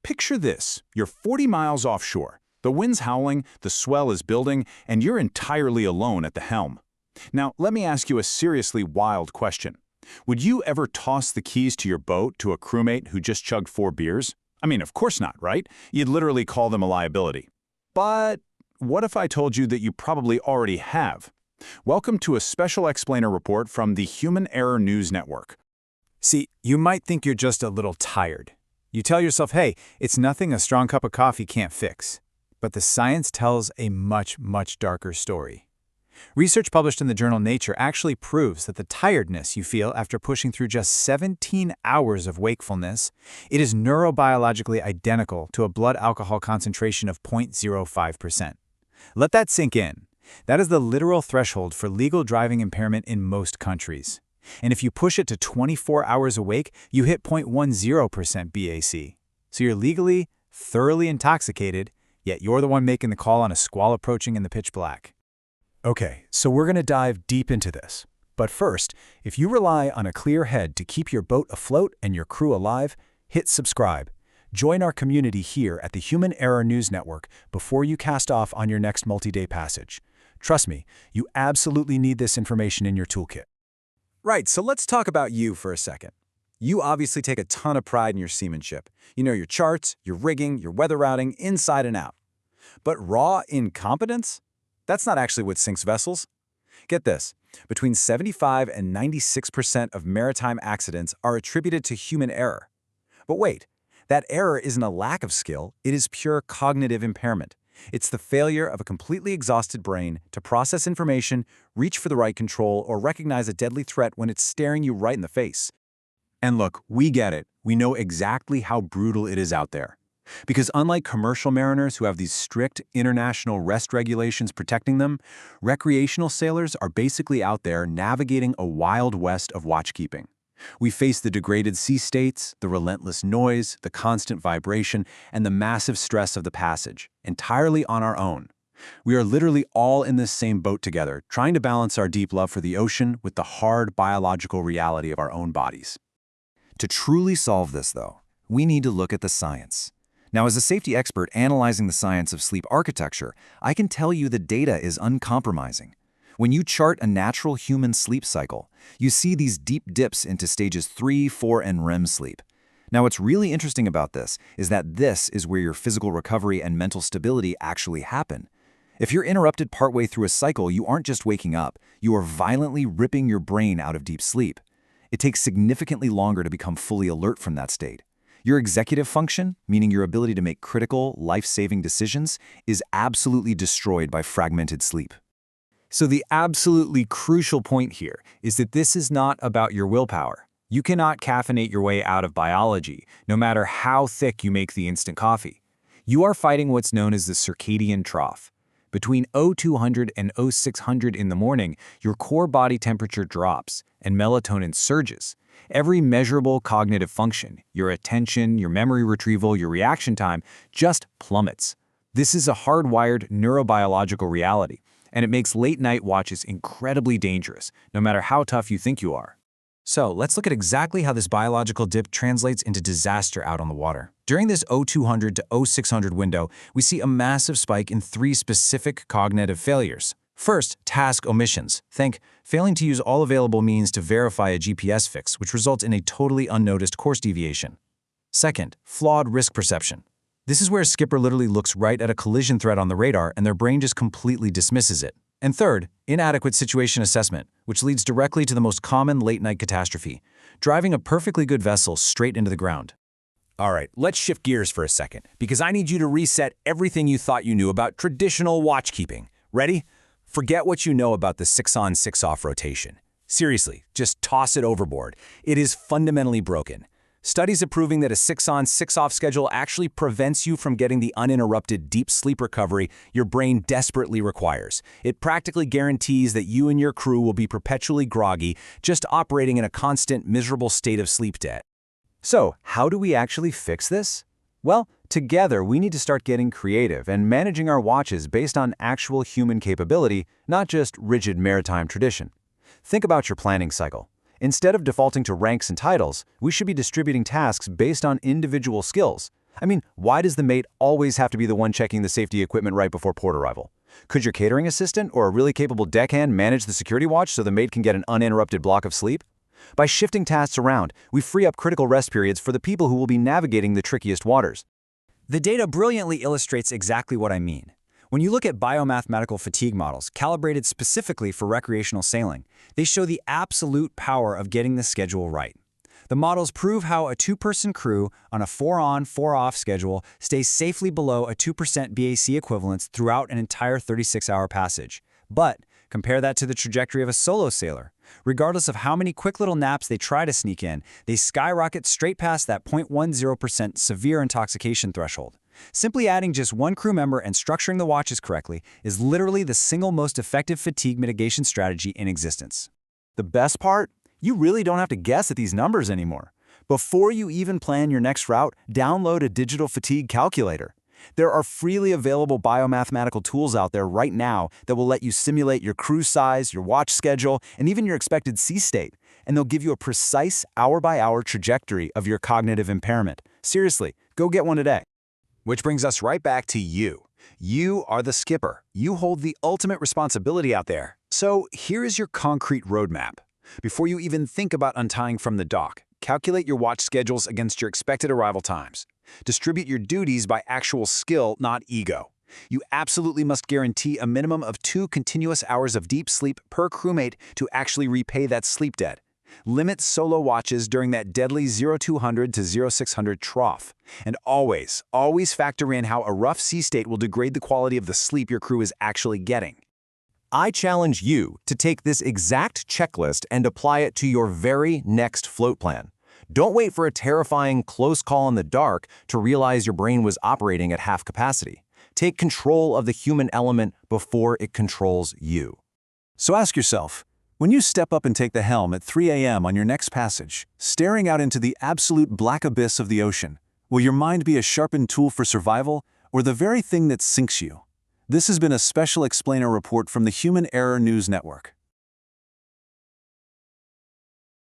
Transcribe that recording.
Picture this. You're 40 miles offshore. The wind's howling, the swell is building, and you're entirely alone at the helm. Now, let me ask you a seriously wild question. Would you ever toss the keys to your boat to a crewmate who just chugged 4 beers? I mean, of course not, right? You'd literally call them a liability. But what if I told you that you probably already have? Welcome to a special explainer report from the Human Error News Network. See, you might think you're just a little tired. You tell yourself, hey, it's nothing a strong cup of coffee can't fix. But the science tells a much, much darker story. Research published in the journal Nature actually proves that the tiredness you feel after pushing through just 17 hours of wakefulness, it is neurobiologically identical to a blood alcohol concentration of 0.05%. Let that sink in. That is the literal threshold for legal driving impairment in most countries. And if you push it to 24 hours awake, you hit 0.10% BAC. So you're legally, thoroughly intoxicated, yet you're the one making the call on a squall approaching in the pitch black. Okay, so we're going to dive deep into this. But first, if you rely on a clear head to keep your boat afloat and your crew alive, hit subscribe. Join our community here at the Human Error News Network before you cast off on your next multi-day passage. Trust me, you absolutely need this information in your toolkit. Right, so let's talk about you for a second. You obviously take a ton of pride in your seamanship. You know your charts, your rigging, your weather routing, inside and out. But raw incompetence? That's not actually what sinks vessels. Get this, between 75 and 96% of maritime accidents are attributed to human error. But wait, that error isn't a lack of skill, it is pure cognitive impairment. It's the failure of a completely exhausted brain to process information, reach for the right control, or recognize a deadly threat when it's staring you right in the face. And look, we get it. We know exactly how brutal it is out there. Because unlike commercial mariners who have these strict international rest regulations protecting them, recreational sailors are basically out there navigating a wild west of watchkeeping. We face the degraded sea states, the relentless noise, the constant vibration, and the massive stress of the passage, entirely on our own. We are literally all in this same boat together, trying to balance our deep love for the ocean with the hard biological reality of our own bodies. To truly solve this, though, we need to look at the science. Now, as a safety expert analyzing the science of sleep architecture, I can tell you the data is uncompromising. When you chart a natural human sleep cycle, you see these deep dips into stages 3, 4, and REM sleep. Now, what's really interesting about this is that this is where your physical recovery and mental stability actually happen. If you're interrupted partway through a cycle, you aren't just waking up, you are violently ripping your brain out of deep sleep. It takes significantly longer to become fully alert from that state. Your executive function, meaning your ability to make critical, life-saving decisions, is absolutely destroyed by fragmented sleep. So the absolutely crucial point here is that this is not about your willpower. You cannot caffeinate your way out of biology, no matter how thick you make the instant coffee. You are fighting what's known as the Circadian Trough. Between 0200 and 0600 in the morning, your core body temperature drops and melatonin surges. Every measurable cognitive function, your attention, your memory retrieval, your reaction time, just plummets. This is a hardwired neurobiological reality, and it makes late-night watches incredibly dangerous, no matter how tough you think you are. So let's look at exactly how this biological dip translates into disaster out on the water. During this 0200 to 0600 window, we see a massive spike in 3 specific cognitive failures. First, task omissions. Think, failing to use all available means to verify a GPS fix, which results in a totally unnoticed course deviation. Second, flawed risk perception. This is where a skipper literally looks right at a collision threat on the radar and their brain just completely dismisses it. And third, inadequate situation assessment, which leads directly to the most common late-night catastrophe, driving a perfectly good vessel straight into the ground. All right, let's shift gears for a second, because I need you to reset everything you thought you knew about traditional watchkeeping. Ready? Forget what you know about the 6-on, 6-off rotation. Seriously, just toss it overboard. It is fundamentally broken. Studies are proving that a 6-on, 6-off schedule actually prevents you from getting the uninterrupted deep sleep recovery your brain desperately requires. It practically guarantees that you and your crew will be perpetually groggy, just operating in a constant, miserable state of sleep debt. So, how do we actually fix this? Well, together we need to start getting creative and managing our watches based on actual human capability, not just rigid maritime tradition. Think about your planning cycle. Instead of defaulting to ranks and titles, we should be distributing tasks based on individual skills. I mean, why does the mate always have to be the one checking the safety equipment right before port arrival? Could your catering assistant or a really capable deckhand manage the security watch so the mate can get an uninterrupted block of sleep? By shifting tasks around, we free up critical rest periods for the people who will be navigating the trickiest waters. The data brilliantly illustrates exactly what I mean. When you look at biomathematical fatigue models calibrated specifically for recreational sailing, they show the absolute power of getting the schedule right. The models prove how a two-person crew on a 4-on, 4-off schedule stays safely below a 2% BAC equivalence throughout an entire 36-hour passage. But compare that to the trajectory of a solo sailor. Regardless of how many quick little naps they try to sneak in, they skyrocket straight past that 0.10% severe intoxication threshold. Simply adding just one crew member and structuring the watches correctly is literally the single most effective fatigue mitigation strategy in existence. The best part? You really don't have to guess at these numbers anymore. Before you even plan your next route, download a digital fatigue calculator. There are freely available biomathematical tools out there right now that will let you simulate your cruise size, your watch schedule, and even your expected sea state. And they'll give you a precise hour-by-hour trajectory of your cognitive impairment. Seriously, go get one today. Which brings us right back to you. You are the skipper. You hold the ultimate responsibility out there. So here is your concrete roadmap. Before you even think about untying from the dock, calculate your watch schedules against your expected arrival times. Distribute your duties by actual skill, not ego. You absolutely must guarantee a minimum of 2 continuous hours of deep sleep per crewmate to actually repay that sleep debt. Limit solo watches during that deadly 0200 to 0600 trough. And always factor in how a rough sea state will degrade the quality of the sleep your crew is actually getting. I challenge you to take this exact checklist and apply it to your very next float plan. Don't wait for a terrifying close call in the dark to realize your brain was operating at half capacity. Take control of the human element before it controls you. So ask yourself, when you step up and take the helm at 3 a.m. on your next passage, staring out into the absolute black abyss of the ocean, will your mind be a sharpened tool for survival or the very thing that sinks you? This has been a special explainer report from the Human Error News Network.